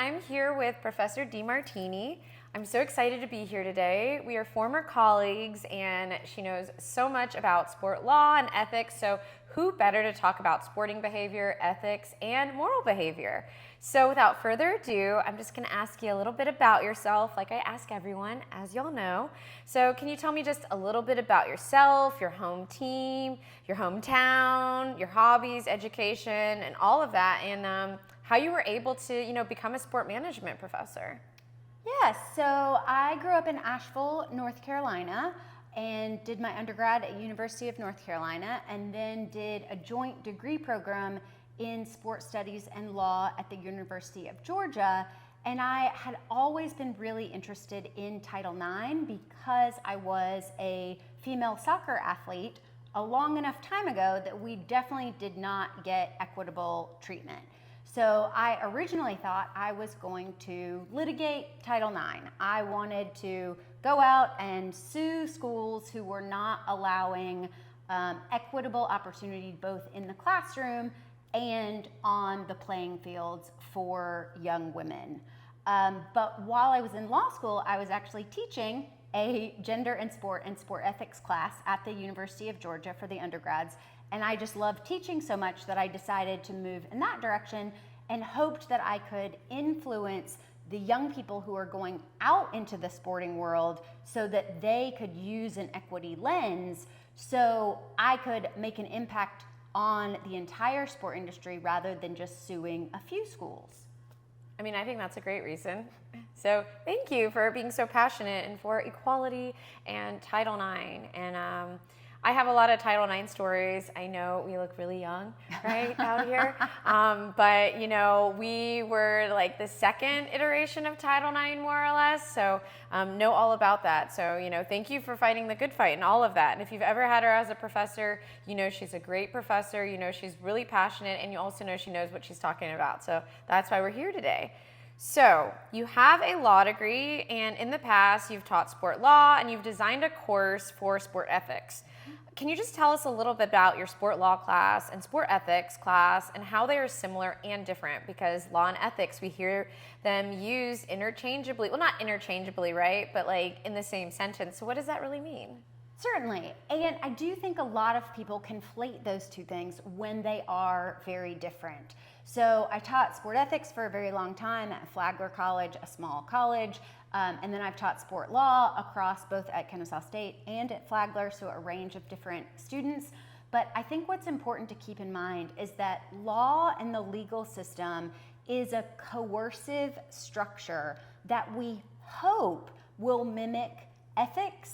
I'm here with Professor DeMartini. I'm so excited to be here today. We are former colleagues and she knows so much about sport law and ethics, so who better to talk about sporting behavior, ethics, and moral behavior? So without further ado, I'm just going to ask you a little bit about yourself, like I ask everyone, as y'all know. So can you tell me just a little bit about yourself, your home team, your hometown, your hobbies, education, and all of that, and how you were able to, become a sport management professor? Yes, so I grew up in Asheville, North Carolina, and did my undergrad at University of North Carolina, and then did a joint degree program in sport studies and law at the University of Georgia. And I had always been really interested in Title IX because I was a female soccer athlete a long enough time ago that we definitely did not get equitable treatment. So I originally thought I was going to litigate Title IX. I wanted to go out and sue schools who were not allowing equitable opportunity both in the classroom and on the playing fields for young women. But while I was in law school, I was actually teaching a gender and sport ethics class at the University of Georgia for the undergrads. And I just loved teaching so much that I decided to move in that direction and hoped that I could influence the young people who are going out into the sporting world so that they could use an equity lens so I could make an impact on the entire sport industry rather than just suing a few schools. I mean, I think that's a great reason. So thank you for being so passionate and for equality and Title IX. And I have a lot of Title IX stories. I know we look really young, right, out here. But, we were like the second iteration of Title IX, more or less. So know all about that. So, thank you for fighting the good fight and all of that. And if you've ever had her as a professor, she's a great professor. She's really passionate, and you also know she knows what she's talking about. So that's why we're here today. So you have a law degree, and in the past you've taught sport law and you've designed a course for sport ethics. Can you just tell us a little bit about your sport law class and sport ethics class and how they are similar and different? Because law and ethics, we hear them used interchangeably. Well, not interchangeably, right? But like in the same sentence. So what does that really mean? Certainly, and I do think a lot of people conflate those two things when they are very different. So I taught sport ethics for a very long time at Flagler College, a small college, and then I've taught sport law across both at Kennesaw State and at Flagler, so a range of different students. But I think what's important to keep in mind is that law and the legal system is a coercive structure that we hope will mimic ethics,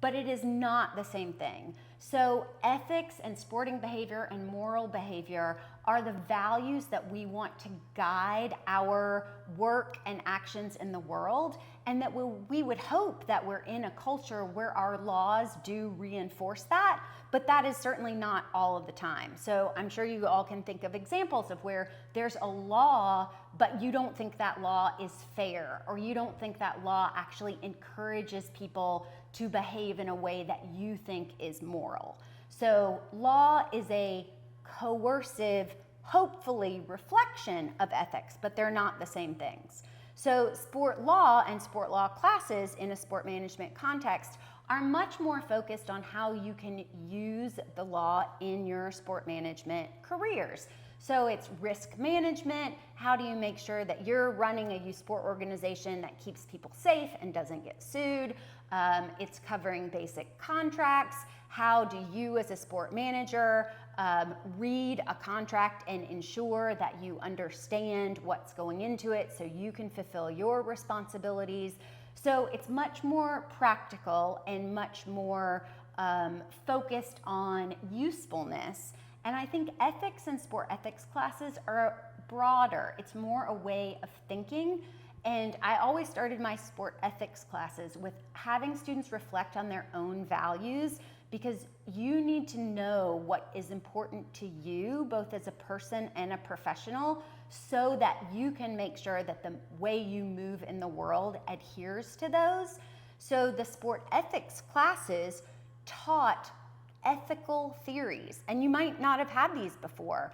but it is not the same thing. So ethics and sporting behavior and moral behavior are the values that we want to guide our work and actions in the world, and that we would hope that we're in a culture where our laws do reinforce that, but that is certainly not all of the time. So I'm sure you all can think of examples of where there's a law, but you don't think that law is fair, or you don't think that law actually encourages people to behave in a way that you think is moral. So law is a coercive, hopefully, reflection of ethics, but they're not the same things. So sport law and sport law classes in a sport management context are much more focused on how you can use the law in your sport management careers. So it's risk management. How do you make sure that you're running a youth sport organization that keeps people safe and doesn't get sued? It's covering basic contracts. How do you as a sport manager read a contract and ensure that you understand what's going into it so you can fulfill your responsibilities? So it's much more practical and much more focused on usefulness. And I think ethics and sport ethics classes are broader. It's more a way of thinking. And I always started my sport ethics classes with having students reflect on their own values, because you need to know what is important to you, both as a person and a professional, so that you can make sure that the way you move in the world adheres to those. So the sport ethics classes taught ethical theories, and you might not have had these before.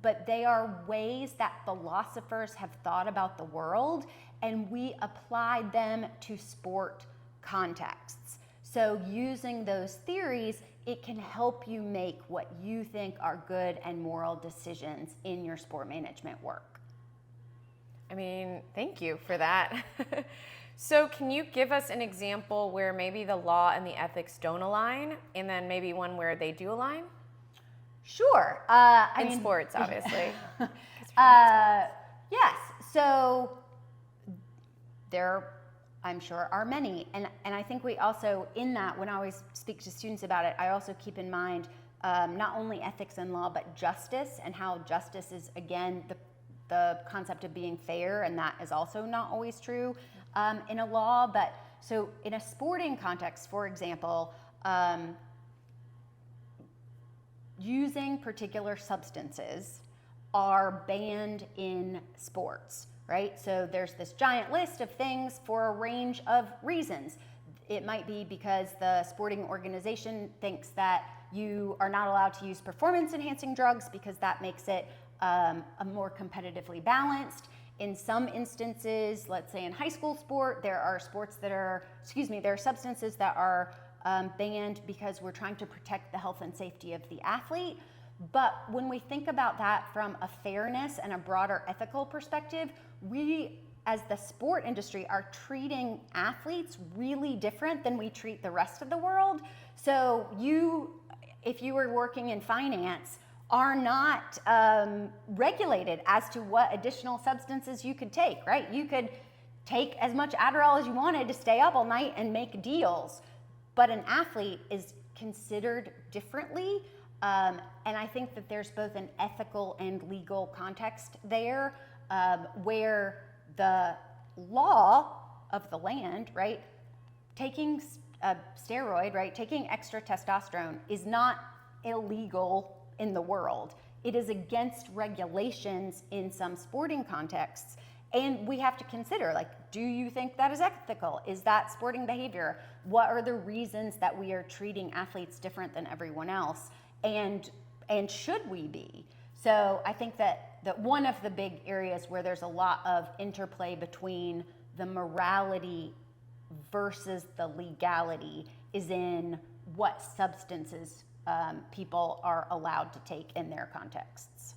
but they are ways that philosophers have thought about the world, and we applied them to sport contexts. So using those theories, it can help you make what you think are good and moral decisions in your sport management work. I mean, thank you for that. So can you give us an example where maybe the law and the ethics don't align, and then maybe one where they do align? Sure. In sports, obviously. Yes. So there, I'm sure, are many. And I think we also, in that, when I always speak to students about it, I also keep in mind not only ethics and law, but justice, and how justice is, again, the concept of being fair, and that is also not always true in a law. But so in a sporting context, for example, using particular substances are banned in sports, right? So there's this giant list of things for a range of reasons. It might be because the sporting organization thinks that you are not allowed to use performance-enhancing drugs because that makes it a more competitively balanced. In some instances, let's say in high school sport, there are substances that are banned because we're trying to protect the health and safety of the athlete. But when we think about that from a fairness and a broader ethical perspective, we, as the sport industry, are treating athletes really different than we treat the rest of the world. So if you were working in finance, are not regulated as to what additional substances you could take, right? You could take as much Adderall as you wanted to stay up all night and make deals. But an athlete is considered differently. And I think that there's both an ethical and legal context there where the law of the land, right, taking a steroid, right, taking extra testosterone is not illegal in the world. It is against regulations in some sporting contexts. And we have to consider, like, do you think that is ethical? Is that sporting behavior? What are the reasons that we are treating athletes different than everyone else? And should we be? So I think that one of the big areas where there's a lot of interplay between the morality versus the legality is in what substances people are allowed to take in their contexts.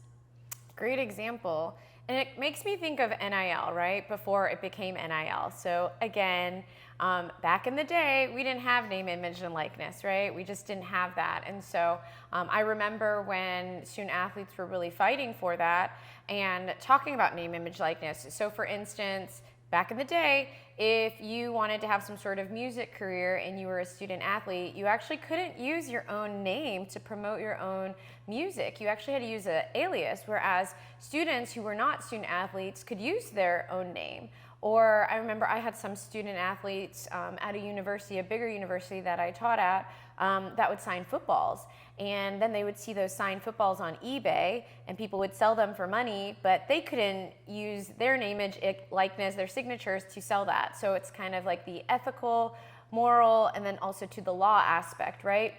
Great example. And it makes me think of NIL, right? Before it became NIL. So again, back in the day, we didn't have name, image, and likeness, right? We just didn't have that. And so I remember when student athletes were really fighting for that and talking about name, image, likeness. So for instance, back in the day, if you wanted to have some sort of music career and you were a student athlete, you actually couldn't use your own name to promote your own music. You actually had to use an alias, whereas students who were not student athletes could use their own name. Or I remember I had some student athletes at a university, a bigger university that I taught at, that would sign footballs. And then they would see those signed footballs on eBay and people would sell them for money, but they couldn't use their name, image, likeness, their signatures to sell that. So it's kind of like the ethical, moral, and then also to the law aspect, right?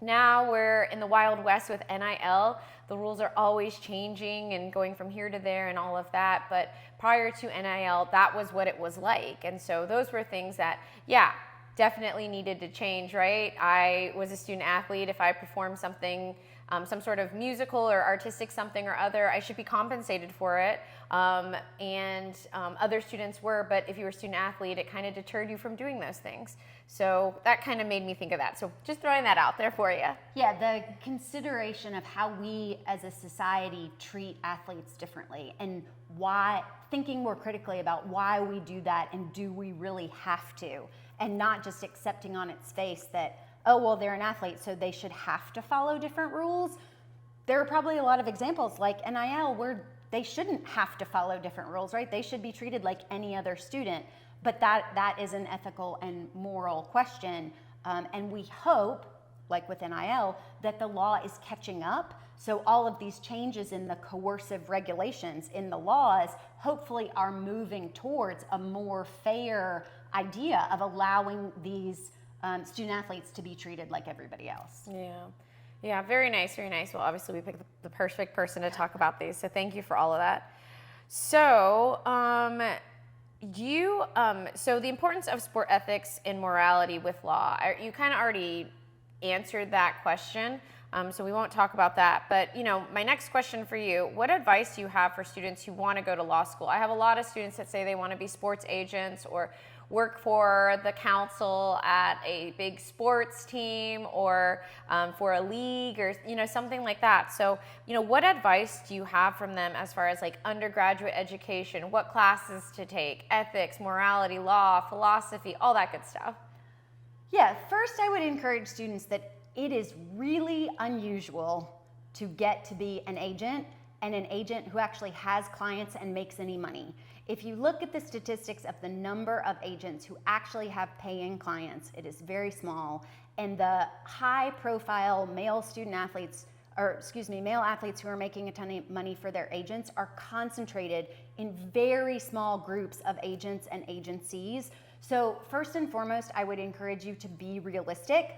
Now we're in the Wild West with NIL. The rules are always changing and going from here to there and all of that. But prior to NIL, that was what it was like. And so those were things that, yeah, definitely needed to change, right? I was a student athlete. If I performed something, some sort of musical or artistic something or other, I should be compensated for it. And other students were, but if you were a student athlete, it kind of deterred you from doing those things. So that kind of made me think of that. So just throwing that out there for you. Yeah, the consideration of how we as a society treat athletes differently and why, thinking more critically about why we do that and do we really have to, and not just accepting on its face that, oh, well, they're an athlete, so they should have to follow different rules. There are probably a lot of examples like NIL where they shouldn't have to follow different rules, right? They should be treated like any other student. But that is an ethical and moral question. And we hope, like with NIL, that the law is catching up. So all of these changes in the coercive regulations in the laws hopefully are moving towards a more fair idea of allowing these student athletes to be treated like everybody else. Yeah. Yeah, very nice, very nice. Well, obviously we picked the perfect person to talk about these, so thank you for all of that. So, so the importance of sport ethics and morality with law, you kind of already answered that question, so we won't talk about that. But, my next question for you, what advice do you have for students who want to go to law school? I have a lot of students that say they want to be sports agents or work for the council at a big sports team or for a league or something like that. So what advice do you have from them as far as like undergraduate education, what classes to take, ethics, morality, law, philosophy, all that good stuff? Yeah, first I would encourage students that it is really unusual to get to be an agent, and an agent who actually has clients and makes any money. If you look at the statistics of the number of agents who actually have paying clients, it is very small, and the high-profile male athletes who are making a ton of money for their agents are concentrated in very small groups of agents and agencies. So first and foremost, I would encourage you to be realistic.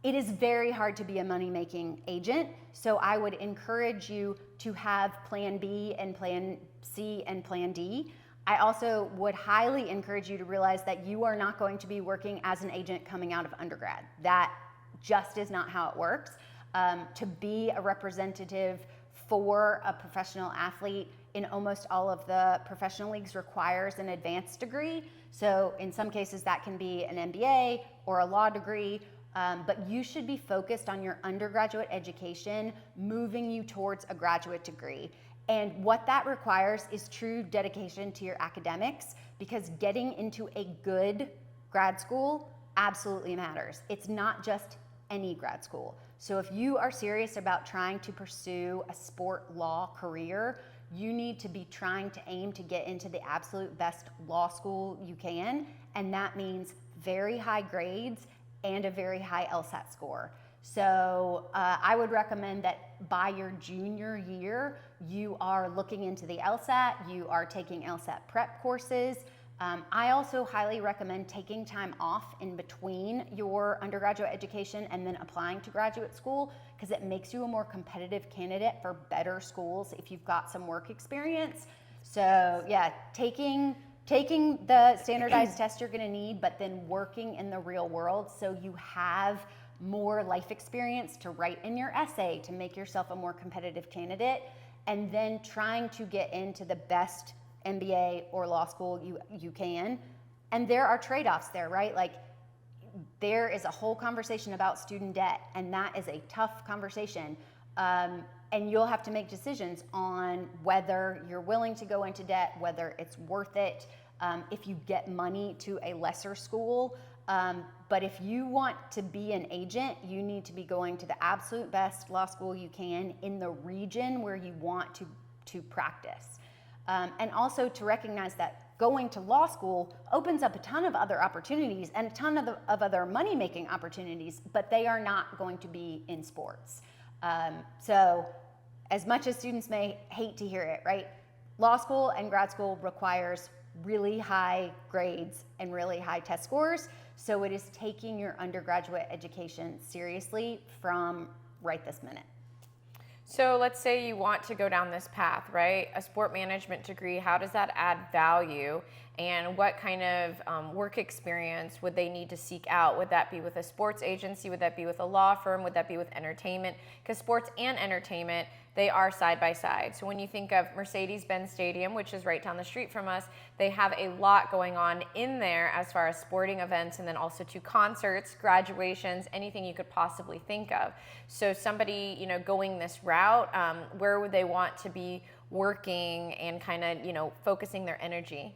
It is very hard to be a money-making agent, so I would encourage you to have Plan B and Plan C and Plan D. I also would highly encourage you to realize that you are not going to be working as an agent coming out of undergrad. That just is not how it works. To be a representative for a professional athlete in almost all of the professional leagues requires an advanced degree. So in some cases that can be an MBA or a law degree. But you should be focused on your undergraduate education, moving you towards a graduate degree. And what that requires is true dedication to your academics, because getting into a good grad school absolutely matters. It's not just any grad school. So if you are serious about trying to pursue a sport law career, you need to be trying to aim to get into the absolute best law school you can, and that means very high grades and a very high LSAT score. So I would recommend that by your junior year, you are looking into the LSAT, you are taking LSAT prep courses. I also highly recommend taking time off in between your undergraduate education and then applying to graduate school, because it makes you a more competitive candidate for better schools if you've got some work experience. So yeah, taking the standardized test you're gonna need, but then working in the real world so you have more life experience to write in your essay to make yourself a more competitive candidate, and then trying to get into the best MBA or law school you can. And there are trade-offs there, right? Like there is a whole conversation about student debt, and that is a tough conversation. And you'll have to make decisions on whether you're willing to go into debt, whether it's worth it, if you get money to a lesser school. But if you want to be an agent, you need to be going to the absolute best law school you can in the region where you want to practice. And also to recognize that going to law school opens up a ton of other opportunities and a ton of other money-making opportunities, but they are not going to be in sports. So as much as students may hate to hear it, right? Law school and grad school requires really high grades and really high test scores. So it is taking your undergraduate education seriously from right this minute. So let's say you want to go down this path, right? A sport management degree, how does that add value? And what kind of work experience would they need to seek out? Would that be with a sports agency? Would that be with a law firm? Would that be with entertainment? Because sports and entertainment, they are side by side. So when you think of Mercedes-Benz Stadium, which is right down the street from us, they have a lot going on in there as far as sporting events, and then also to concerts, graduations, anything you could possibly think of. So somebody, going this route, where would they want to be working and kind of, focusing their energy?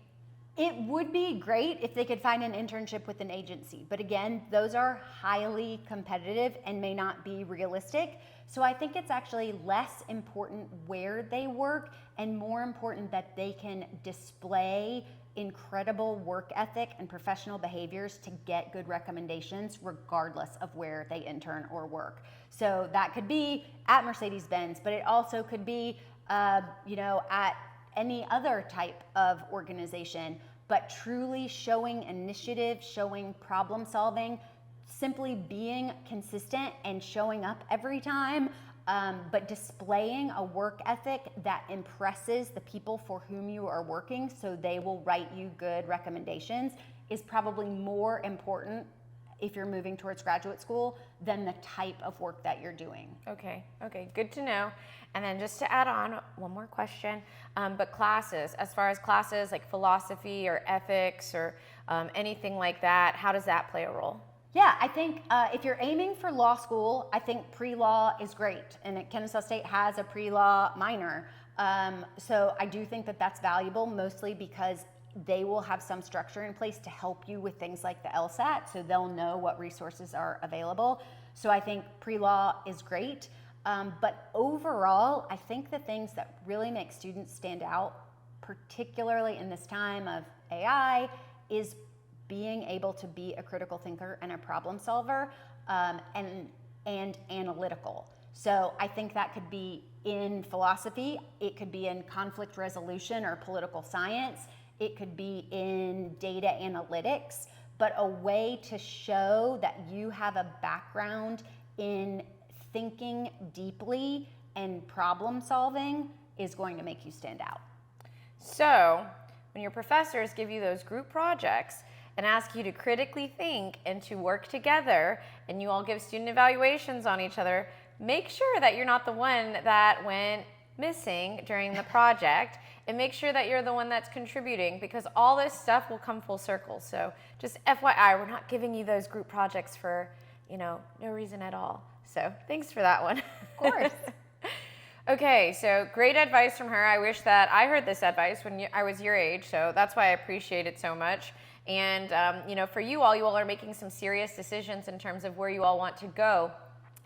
It would be great if they could find an internship with an agency, but again, those are highly competitive and may not be realistic. So I think it's actually less important where they work and more important that they can display incredible work ethic and professional behaviors to get good recommendations regardless of where they intern or work. So that could be at Mercedes-Benz, but it also could be at any other type of organization, but truly showing initiative, showing problem solving, simply being consistent and showing up every time, but displaying a work ethic that impresses the people for whom you are working so they will write you good recommendations is probably more important if you're moving towards graduate school than the type of work that you're doing. Okay, good to know. And then just to add on, one more question, but classes, as far as classes like philosophy or ethics or anything like that, how does that play a role? Yeah, I think if you're aiming for law school, I think pre-law is great. And Kennesaw State has a pre-law minor. So I do think that that's valuable, mostly because they will have some structure in place to help you with things like the LSAT, so they'll know what resources are available. So I think pre-law is great. But overall, I think the things that really make students stand out, particularly in this time of AI, is being able to be a critical thinker and a problem solver, and analytical. So I think that could be in philosophy, it could be in conflict resolution or political science, it could be in data analytics, but a way to show that you have a background in thinking deeply and problem solving is going to make you stand out. So when your professors give you those group projects and ask you to critically think and to work together, and you all give student evaluations on each other, make sure that you're not the one that went missing during the project, and make sure that you're the one that's contributing, because all this stuff will come full circle. So just FYI, we're not giving you those group projects for, no reason at all. So thanks for that one. Of course. Okay, so great advice from her. I wish that I heard this advice when I was your age, so that's why I appreciate it so much. And for you all are making some serious decisions in terms of where you all want to go.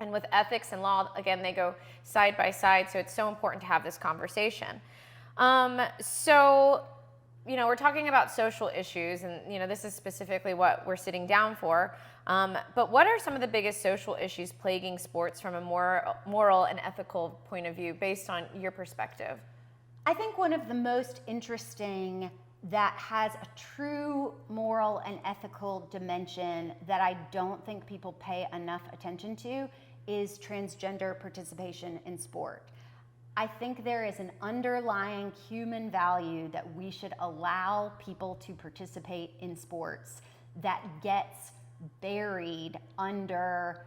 And with ethics and law, again, they go side by side, so it's so important to have this conversation. We're talking about social issues, and this is specifically what we're sitting down for. But what are some of the biggest social issues plaguing sports from a more moral and ethical point of view, based on your perspective? I think one of the most interesting that has a true moral and ethical dimension that I don't think people pay enough attention to is transgender participation in sport. I think there is an underlying human value that we should allow people to participate in sports that gets buried under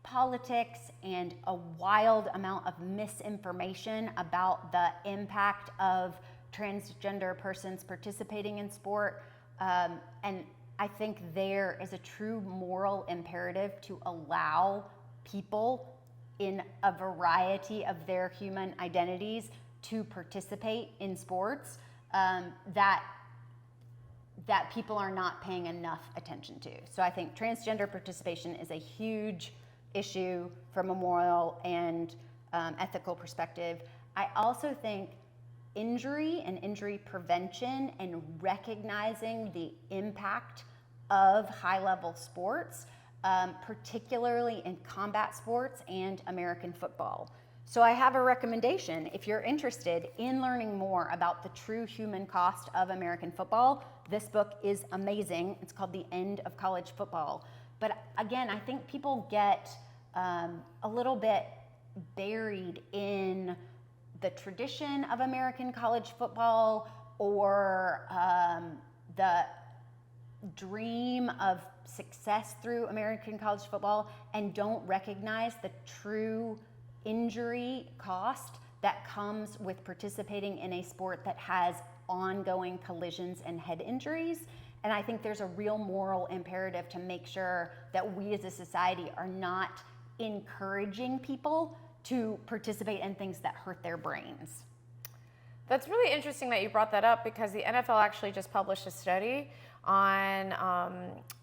politics and a wild amount of misinformation about the impact of transgender persons participating in sport. And I think there is a true moral imperative to allow people in a variety of their human identities to participate in sports that people are not paying enough attention to. So I think transgender participation is a huge issue from a moral and ethical perspective. I also think injury and injury prevention and recognizing the impact of high-level sports, particularly in combat sports and American football. So I have a recommendation. If you're interested in learning more about the true human cost of American football, this book is amazing. It's called The End of College Football. But again, I think people get a little bit buried in the tradition of American college football or the dream of success through American college football, and don't recognize the true injury cost that comes with participating in a sport that has ongoing collisions and head injuries. And I think there's a real moral imperative to make sure that we as a society are not encouraging people to participate in things that hurt their brains. That's really interesting that you brought that up, because the NFL actually just published a study on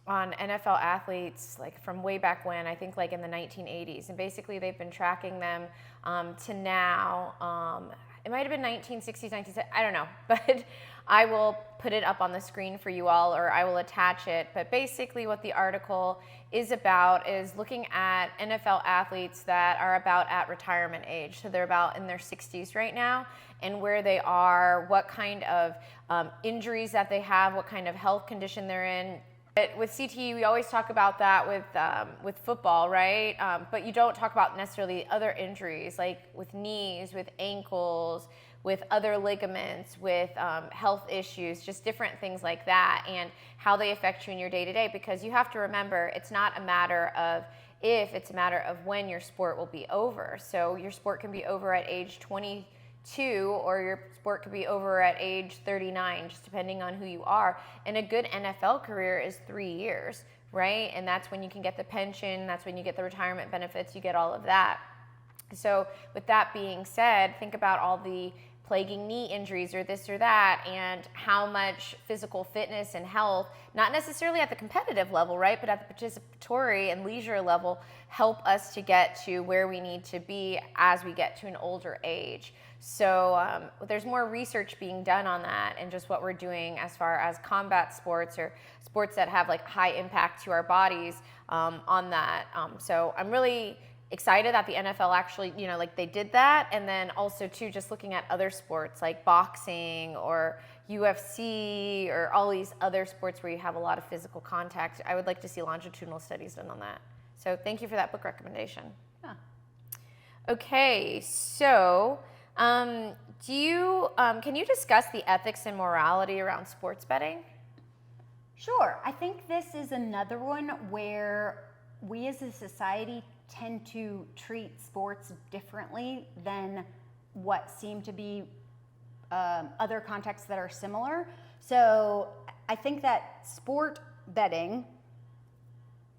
NFL athletes, like from way back when, I think like in the 1980s, and basically they've been tracking them to now. It might have been 1960s, 1970s, I don't know, but I will put it up on the screen for you all, or I will attach it. But basically what the article is about is looking at NFL athletes that are about at retirement age. So they're about in their 60s right now, and where they are, what kind of injuries that they have, what kind of health condition they're in. With CTE, we always talk about that with football, right? But you don't talk about necessarily other injuries, like with knees, with ankles, with other ligaments, with health issues, just different things like that, and how they affect you in your day-to-day. Because you have to remember, it's not a matter of if, it's a matter of when your sport will be over. So your sport can be over at age 22, or your sport could be over at age 39, just depending on who you are. And a good NFL career is 3 years, right? And that's when you can get the pension, that's when you get the retirement benefits, you get all of that. So with that being said, think about all the plaguing knee injuries or this or that, and how much physical fitness and health, not necessarily at the competitive level, right, but at the participatory and leisure level, help us to get to where we need to be as we get to an older age. So there's more research being done on that, and just what we're doing as far as combat sports or sports that have like high impact to our bodies on that. So I'm really excited that the NFL actually, like they did that. And then also too, just looking at other sports like boxing or UFC or all these other sports where you have a lot of physical contact. I would like to see longitudinal studies done on that. So thank you for that book recommendation. Yeah. Okay, so can you discuss the ethics and morality around sports betting? Sure. I think this is another one where we as a society tend to treat sports differently than what seem to be other contexts that are similar. So I think that sport betting,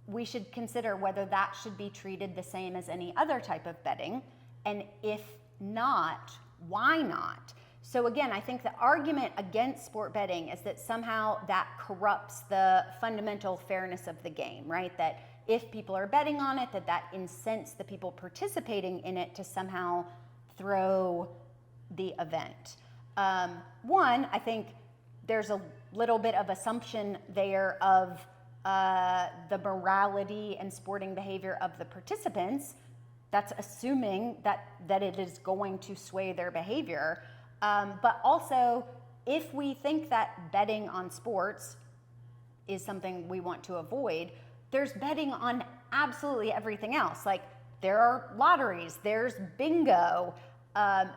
we should consider whether that should be treated the same as any other type of betting, and if not, why not? So again, I think the argument against sport betting is that somehow that corrupts the fundamental fairness of the game, right? That if people are betting on it, that incents the people participating in it to somehow throw the event. One, I think there's a little bit of assumption there of the morality and sporting behavior of the participants. That's assuming that it is going to sway their behavior. But also, if we think that betting on sports is something we want to avoid, there's betting on absolutely everything else. Like there are lotteries, there's bingo.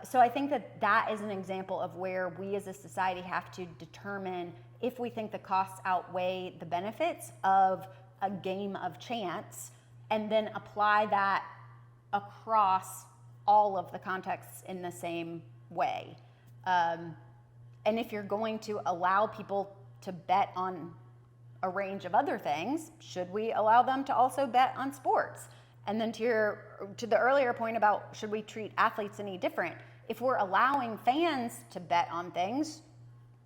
So I think that is an example of where we as a society have to determine if we think the costs outweigh the benefits of a game of chance, and then apply that across all of the contexts in the same way. And if you're going to allow people to bet on a range of other things, should we allow them to also bet on sports? And then to the earlier point about should we treat athletes any different? If we're allowing fans to bet on things,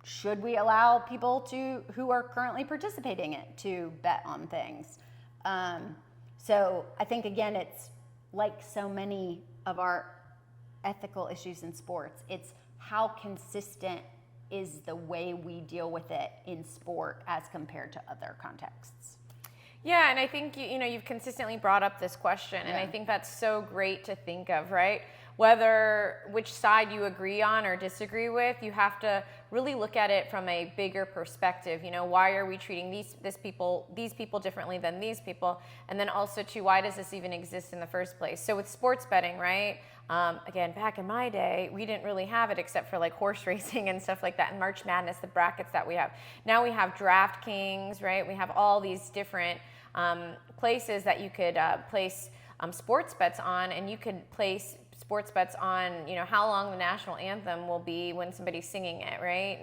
should we allow people who are currently participating in it to bet on things? So I think again, it's like so many of our ethical issues in sports, it's how consistent is the way we deal with it in sport as compared to other contexts. Yeah, and I think you've consistently brought up this question, and I think that's so great to think of, right? Which side you agree on or disagree with, you have to really look at it from a bigger perspective. Why are we treating these people differently than these people? And then also too, why does this even exist in the first place? So with sports betting, right? Again, back in my day, we didn't really have it except for like horse racing and stuff like that, and March Madness, the brackets that we have. Now we have DraftKings, right? We have all these different places that you could place sports bets on, and you could place sports bets on, how long the national anthem will be when somebody's singing it, right?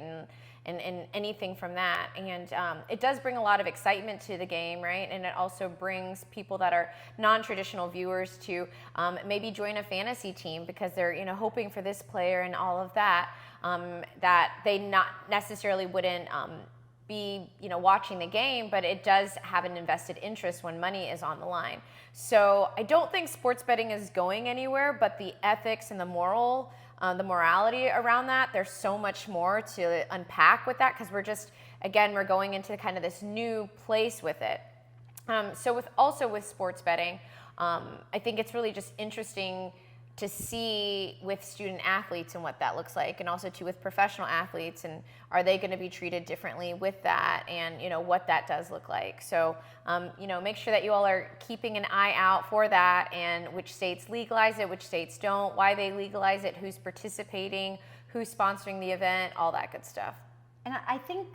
And anything from that. And it does bring a lot of excitement to the game, right? And it also brings people that are non-traditional viewers to maybe join a fantasy team because they're, hoping for this player and all of that, that they not necessarily wouldn't be, watching the game, but it does have an invested interest when money is on the line. So I don't think sports betting is going anywhere, but the ethics and the morality around that, there's so much more to unpack with that, because we're going into kind of this new place with it. So with sports betting, I think it's really just interesting to see with student athletes and what that looks like, and also with professional athletes, and are they going to be treated differently with that, and what that does look like. So make sure that you all are keeping an eye out for that, and which states legalize it, which states don't, why they legalize it, who's participating, who's sponsoring the event, all that good stuff. And I think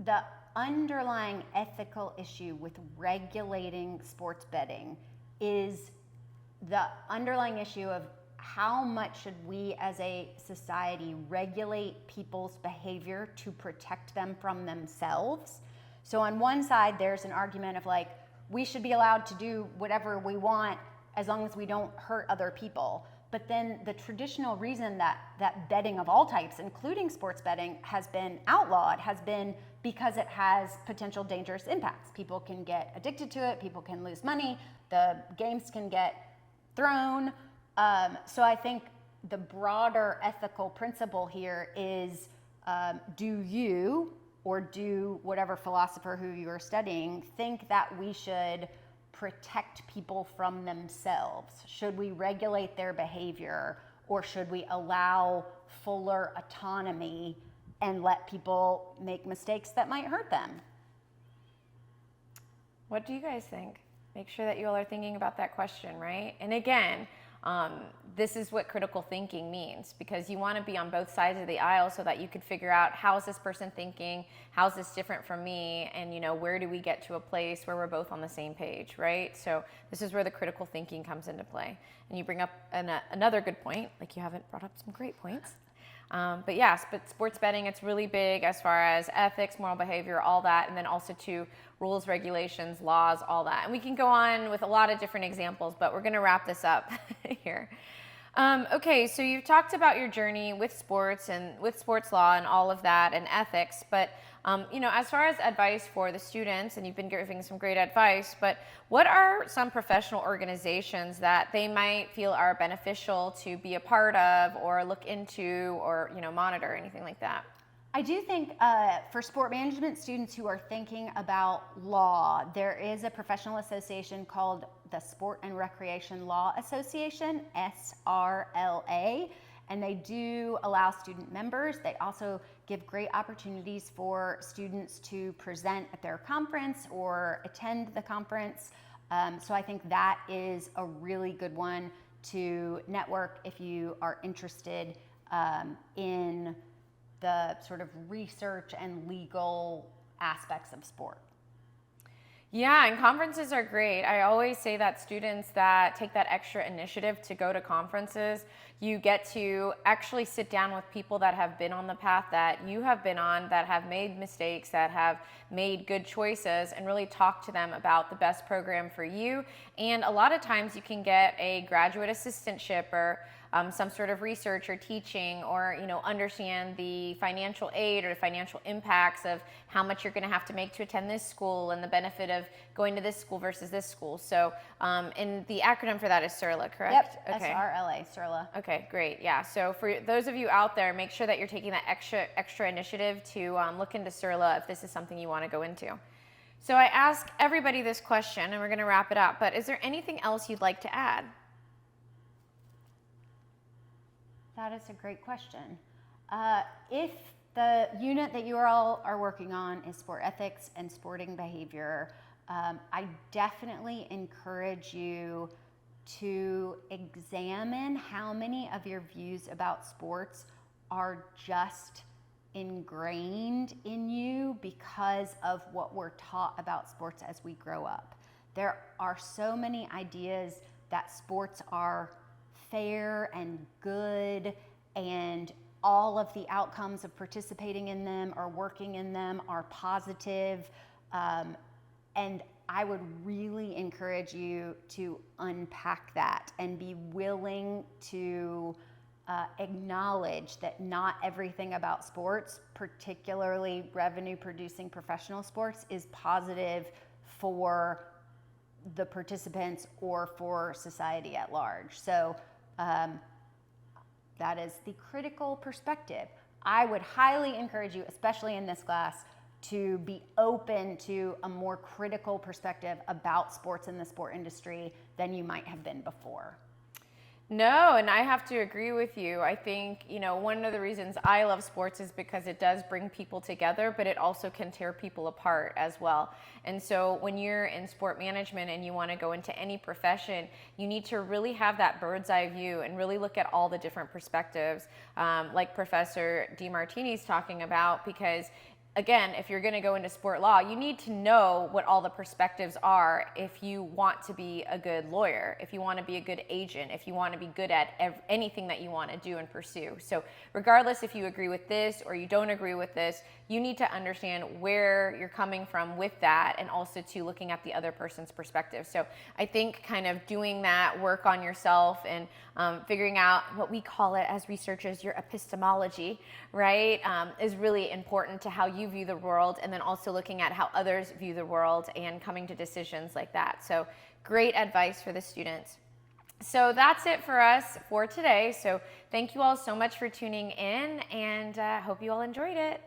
the underlying ethical issue with regulating sports betting is the underlying issue of how much should we as a society regulate people's behavior to protect them from themselves. So on one side, there's an argument of like, we should be allowed to do whatever we want as long as we don't hurt other people. But then the traditional reason that betting of all types, including sports betting, has been outlawed has been because it has potential dangerous impacts. People can get addicted to it, people can lose money, the games can get thrown. So I think the broader ethical principle here is, do you, or do whatever philosopher who you're studying, think that we should protect people from themselves? Should we regulate their behavior, or should we allow fuller autonomy and let people make mistakes that might hurt them? What do you guys think? Make sure that you all are thinking about that question, right? And again, this is what critical thinking means, because you want to be on both sides of the aisle so that you could figure out, how is this person thinking, how is this different from me, and where do we get to a place where we're both on the same page, right? So this is where the critical thinking comes into play. And you bring up another good point, like you haven't brought up some great points. But yes, but sports betting, it's really big as far as ethics, moral behavior, all that, and then also to rules, regulations, laws, all that. And we can go on with a lot of different examples, but we're going to wrap this up here. Okay, so you've talked about your journey with sports and with sports law and all of that and ethics, but as far as advice for the students, and you've been giving some great advice, but what are some professional organizations that they might feel are beneficial to be a part of or look into or monitor, anything like that? I do think for sport management students who are thinking about law, there is a professional association called the Sport and Recreation Law Association, SRLA, and they do allow student members. They also give great opportunities for students to present at their conference or attend the conference. So I think that is a really good one to network if you are interested in the sort of research and legal aspects of sport. Yeah, and conferences are great. I always say that students that take that extra initiative to go to conferences, you get to actually sit down with people that have been on the path that you have been on, that have made mistakes, that have made good choices, and really talk to them about the best program for you. And a lot of times you can get a graduate assistantship or some sort of research or teaching, or understand the financial aid or financial impacts of how much you're going to have to make to attend this school and the benefit of going to this school versus this school. So and the acronym for that is SRLA, correct? Yep, okay. SRLA, SRLA. Okay, great. Yeah, so for those of you out there, make sure that you're taking that extra initiative to look into SRLA if this is something you want to go into. So I ask everybody this question, and we're going to wrap it up, but is there anything else you'd like to add? That is a great question. If the unit that you all are working on is sport ethics and sporting behavior, I definitely encourage you to examine how many of your views about sports are just ingrained in you because of what we're taught about sports as we grow up. There are so many ideas that sports are fair and good, and all of the outcomes of participating in them or working in them are positive. And I would really encourage you to unpack that and be willing to acknowledge that not everything about sports, particularly revenue-producing professional sports, is positive for the participants or for society at large. So that is the critical perspective. I would highly encourage you, especially in this class, to be open to a more critical perspective about sports in the sport industry than you might have been before. No, and I have to agree with you. I think, one of the reasons I love sports is because it does bring people together, but it also can tear people apart as well. And so when you're in sport management and you want to go into any profession, you need to really have that bird's eye view and really look at all the different perspectives, like Professor DeMartini is talking about, because again, if you're going to go into sport law, you need to know what all the perspectives are if you want to be a good lawyer, if you want to be a good agent, if you want to be good at anything that you want to do and pursue. So regardless if you agree with this or you don't agree with this, you need to understand where you're coming from with that, and also to looking at the other person's perspective. So I think kind of doing that work on yourself and figuring out what we call it as researchers, your epistemology, right, is really important to how you view the world, and then also looking at how others view the world and coming to decisions like that. So great advice for the students. So that's it for us for today. So thank you all so much for tuning in, and hope you all enjoyed it.